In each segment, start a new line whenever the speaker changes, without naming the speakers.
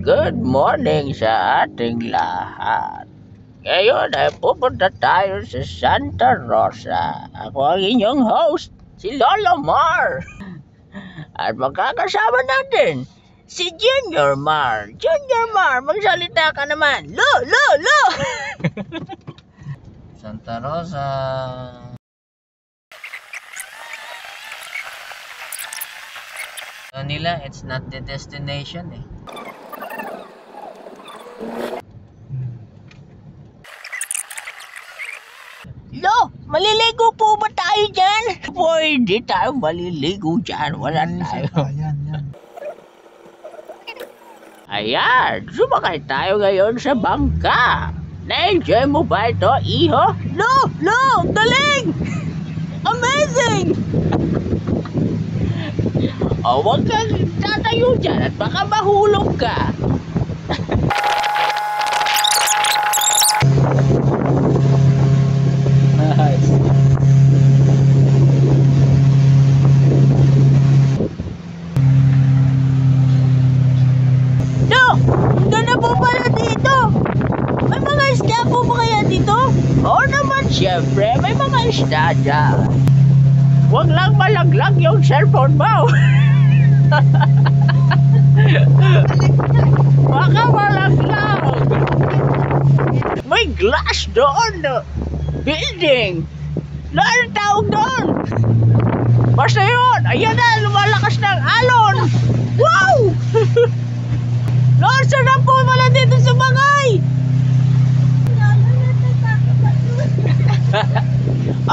Good morning sa ating lahat. Ngayon ay pupunta tayo sa Santa Rosa. Ako ang inyong host, si Lolo Mar. At magkakasama natin si Junior Mar. Junior Mar, magsalita ka naman. Lo!
Santa Rosa. Nila, it's not the destination eh.
Lo, maliligo po ba tayo dyan? Pwede tayo maliligo dyan. Wala tayo. Ayan, sumakay tayo ngayon sa bangka. Na-enjoy mo ba ito, iho? Lo, galing! Amazing! O, huwag kang tatayo dyan at baka mahulog ka. No! Ganda po pala dito! May mga isda po ba kaya dito? Oo naman, syempre. May mga isda dyan. Huwag lang malaglag yung cellphone mo. Baka malaglag. May glass doon. Building. Ano tawag doon? Basta yun. Ayan na, lumalakas ng alon. Wow! Lord, sarap po pala dito sa bangay.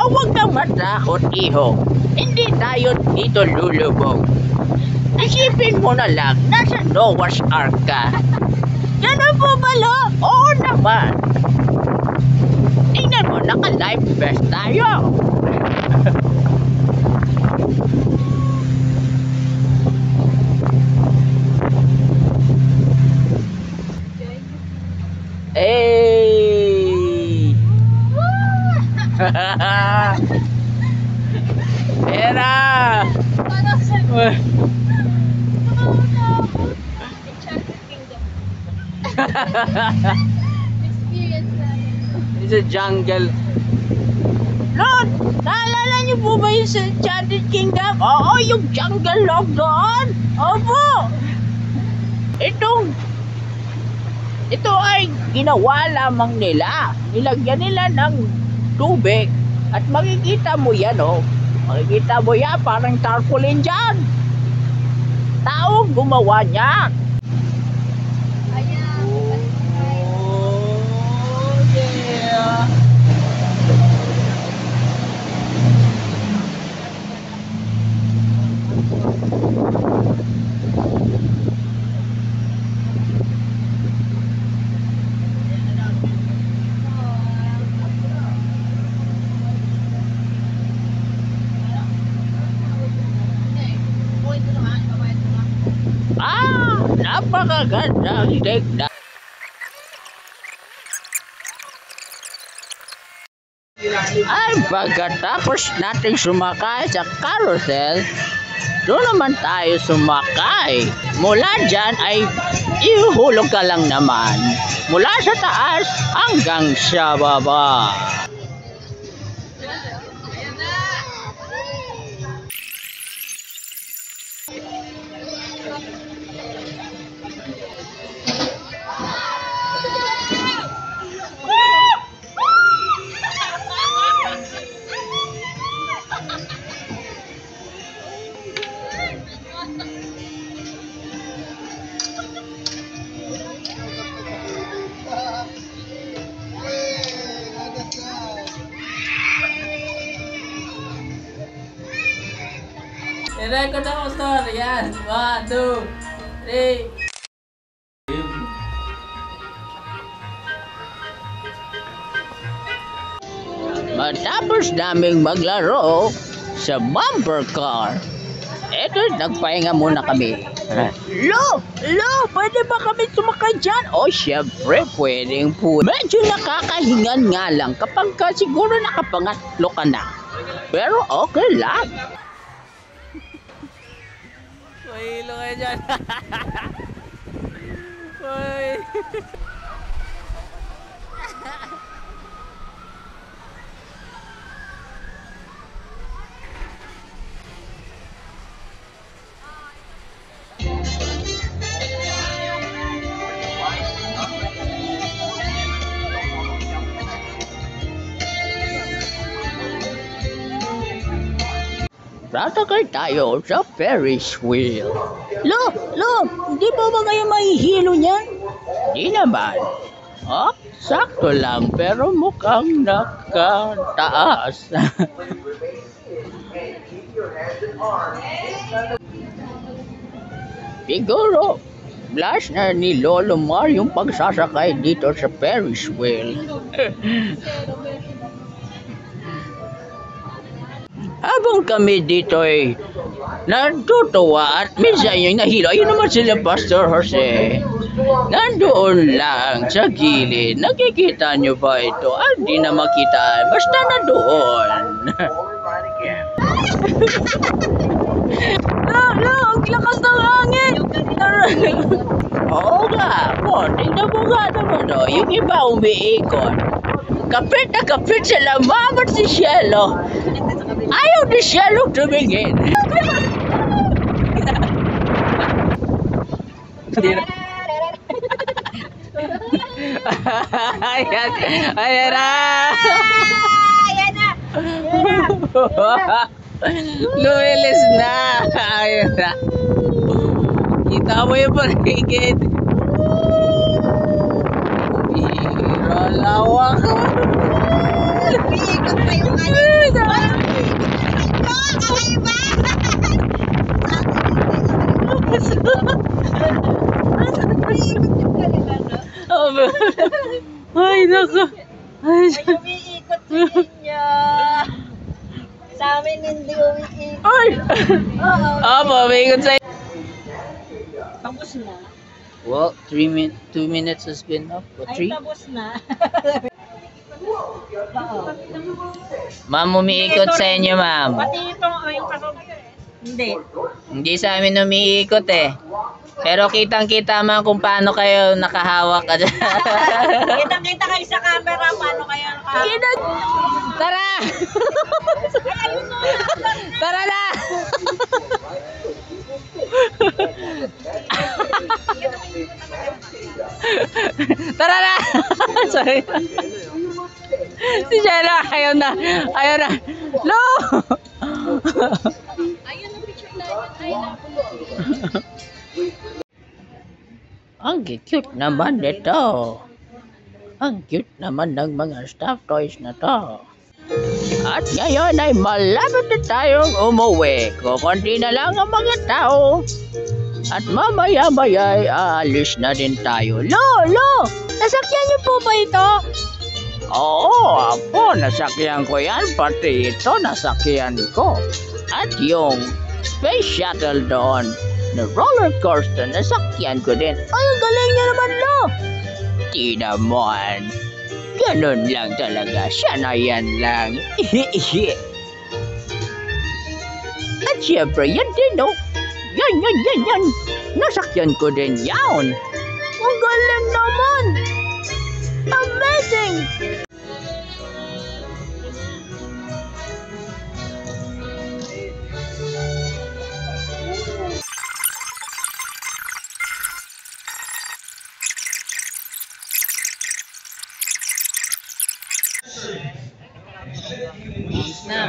Huwag kang matakot, iho. Hindi tayo dito lulubog. Isipin mo na lang, nasa Noah's Ark ka. Ganun po ba, Lo? Oo naman. Tingnan mo, naka-life vest tayo. Hey! Era! It's a jungle. Lord, naalala niyo po ba yung sa Enchanted Kingdom? Oo, yung jungle log doon. Opo. Ito ay ginawa lamang nila. Nilagyan nila ng tubig. At makikita mo yan, oh. Makikita mo yan, parang tarpaulin dyan. Tao gumawa niyan. Napakagandang tignan. Ay, pagkatapos nating sumakay sa carousel, doon naman tayo sumakay. Mula dyan ay ihuhulog ka lang naman. Mula sa taas hanggang sa baba.
I-record ako, Stor. Yan. 1, 2, 3.
Matapos naming maglaro sa bumper car, eto, nagpahinga muna kami. Lo, pwede ba kami sumakay dyan? O, syempre, pwedeng po. Medyo nakakahingan nga lang kapag ka siguro nakapangatlo ka na. Pero okay lang.
Mahilo kayo dyan. Uy.
Tatakay tayo sa Ferris wheel. Lo, hindi pa ba kayo mahihilo niyan? Di naman. Oh, sakto lang pero mukhang nakataas. Siguro, blast na ni Lolo Mar yung pagsasakay dito sa Ferris wheel. Habang kami dito ay natutuwa at minsan yung nahilo. Ayun naman sila Pastor Jose. Nandoon lang sa gilid. Nakikita nyo ba ito? Ah, di na makita. Basta na doon. Ang lakas ng hangin. Oo nga. Tingnan mo nga naman. Yung iba umiikot. Kapit na kapit sila. Mamat si Cielo. Ayaw ni Cielo tumingin. Ayan. Ayan na.
Ayan na.
Lumilis na. Ayan na. Kita mo yung paligid. Biro lawak.
Umiikot pa yung ano.
Ay, naku. Ay,
Umiikot sa inyo. Sa amin hindi umiikot.
ay. Opo, may ikot sa'yo.
Tapos na.
Well, 2 minutes has been up. O,
Ay,
3?
tapos na.
Ma'am, umiikot sa inyo, ma'am.
Pati itong ay pasok. Hindi.
Hindi sa amin umiikot eh. Pero kitang-kita man kung paano kayo nakahawak ka dyan.
Kita-kita kayo sa camera. Paano kayo
Tara! Tara na! Tara na! Sorry. Si Jenna, ayaw na. Ayaw na. No!
Ayun ang picture na yun. Ay, napulo.
Ang cute naman nito. Ang cute naman ng mga stuffed toys na to. At ngayon ay malapit na tayong umuwi. Kukunti na lang ang mga tao. At mamaya-maya ay aalis na din tayo. Lo! Nasakyan niyo po ba ito? Oo, apo, nasakyan ko yan. Pati ito, nasakyan ko. At yung space shuttle doon, na roller coaster, nasakyan ko din. Ay, ang galing niya naman, Lo! Di naman. Ganun lang talaga. Siya na yan lang. At syempre, yan din, no? Yan. Nasakyan ko din yan. Ang galing naman. Amazing!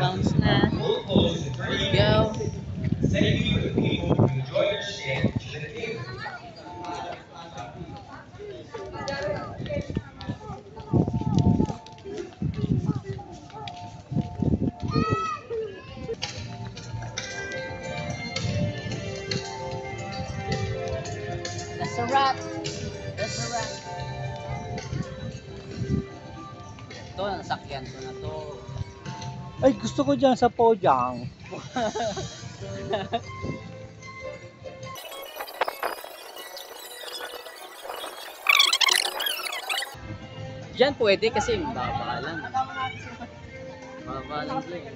Bounce na. Let's go. That's a wrap. Ito, nasakyan ko na to.
Ay, gusto ko dyan sa Pojang.
Diyan pwede kasi baba lang. Baba lang dyan.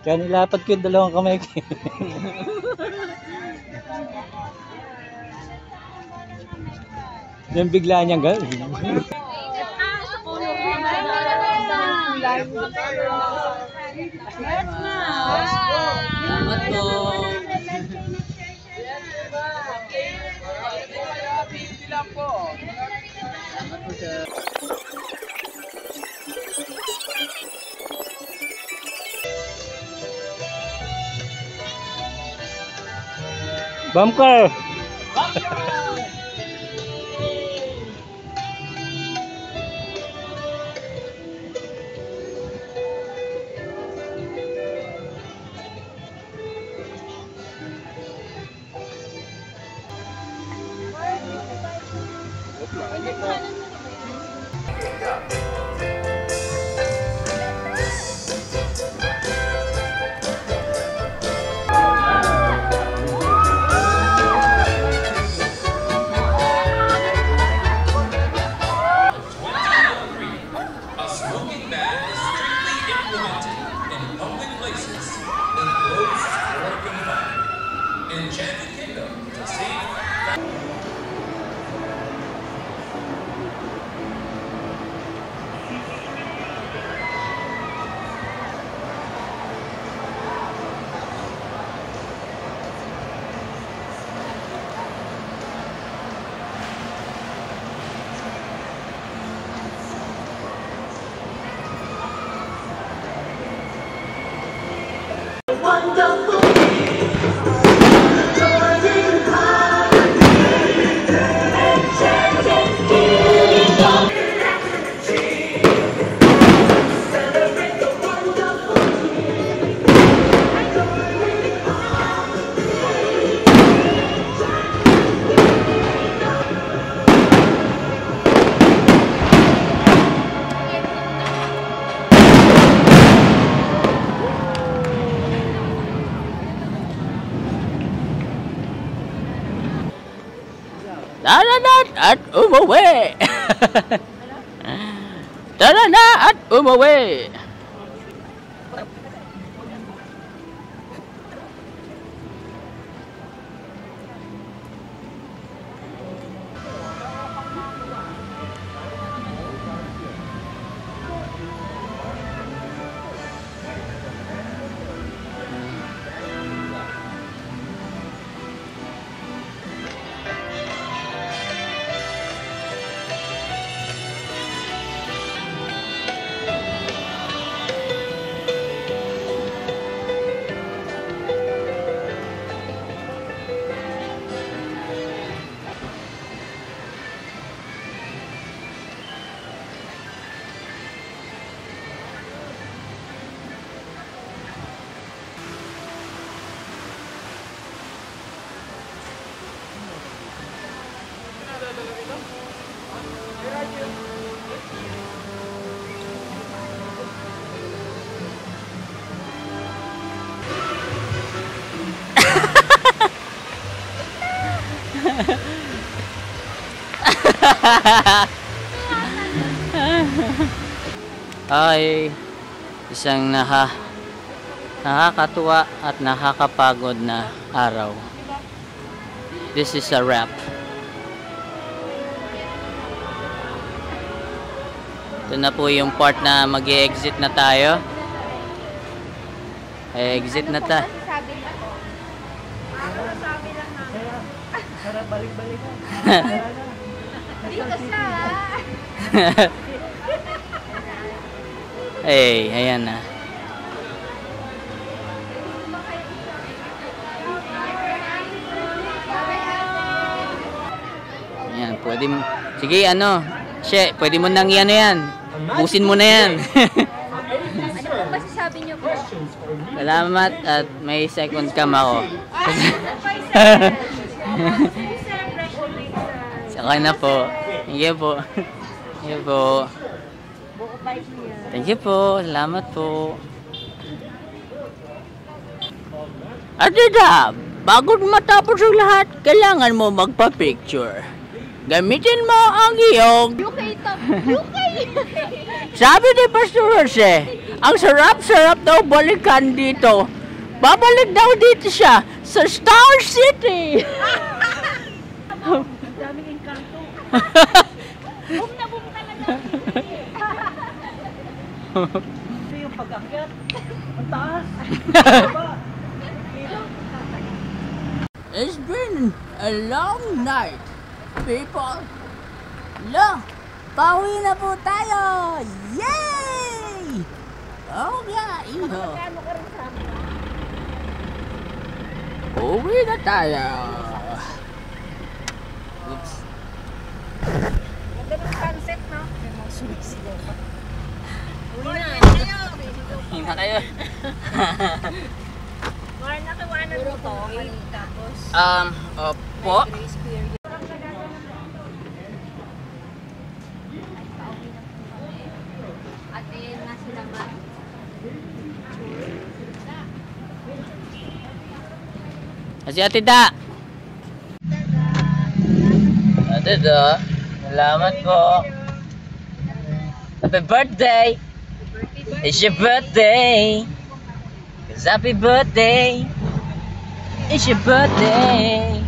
Kaya nilapad ko yung dalawang kamay ko. Yung bigla niyang gano'n.
Salamat po. Salamat po, sir.
Bumper!
A smoking ban is strictly implemented in public places enclosed or confined. In Enchanted Kingdom, to save
Tara na at umuwi! Tara na at umuwi!
Ay isang nakakatuwa at nakakapagod na araw. This is a wrap. Ito na po yung part na mag-e-exit na tayo. Exit na ta. Hey, ayan na. Ayan, pwede mo. Sige, ano? Pwede mo nang yan yan. Busin mo na yan.
Ano po masasabi niyo po?
Salamat at may second cam ako. Okay na po. Thank you po. Thank you po. Thank you po. Salamat po.
Atida, bago matapos ang lahat, kailangan mo magpa-picture. Gamitin mo ang iyong... Sabi ni Pastor Jose, ang sarap-sarap daw balikan dito. Babalik daw dito siya sa Star City.
Boom na boom talaga.
Ito yung pag-akyat. Ang taas.
It's been a long night, people. Lo, pauwi na po tayo! Yay! Oo nga, iho.
Magkano ka rin sa amin?
Uwi na tayo. Oops.
Ganda ng concept, no? May mga sumisigaw pa. Uwi na.
Hina kayo.
More nakiwanan mo to. Tapos,
Opo.
grace period. Ate, na sila ba?
Si Ate Da. Ate Da, salamat po. Happy birthday! It's your birthday! It's happy birthday! It's your birthday!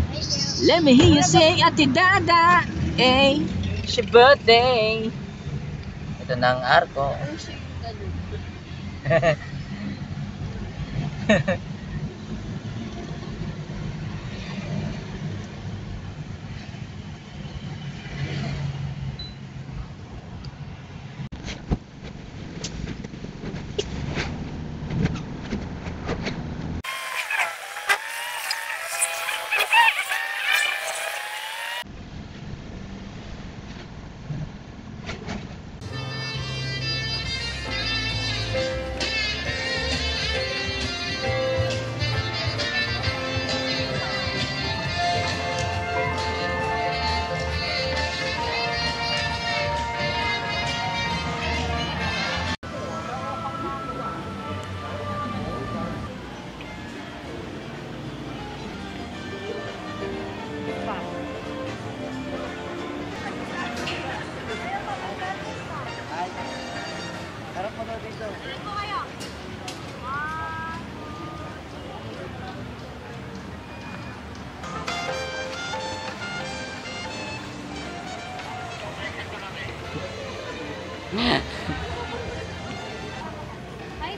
Let me hear you say, Ate Dada.
Hey, it's your birthday! Ito na ang arko.
Hi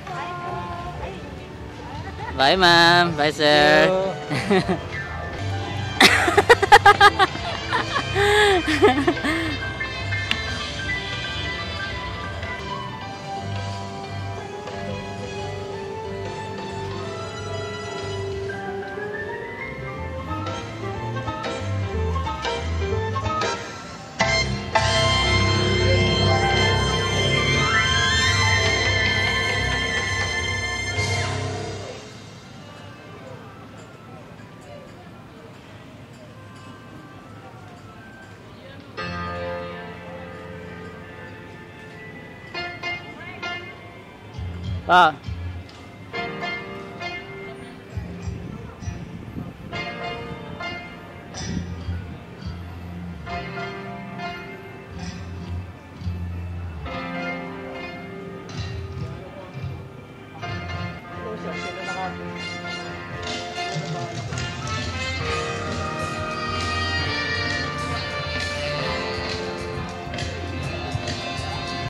po.
Bye ma'am, bye sir. Pa,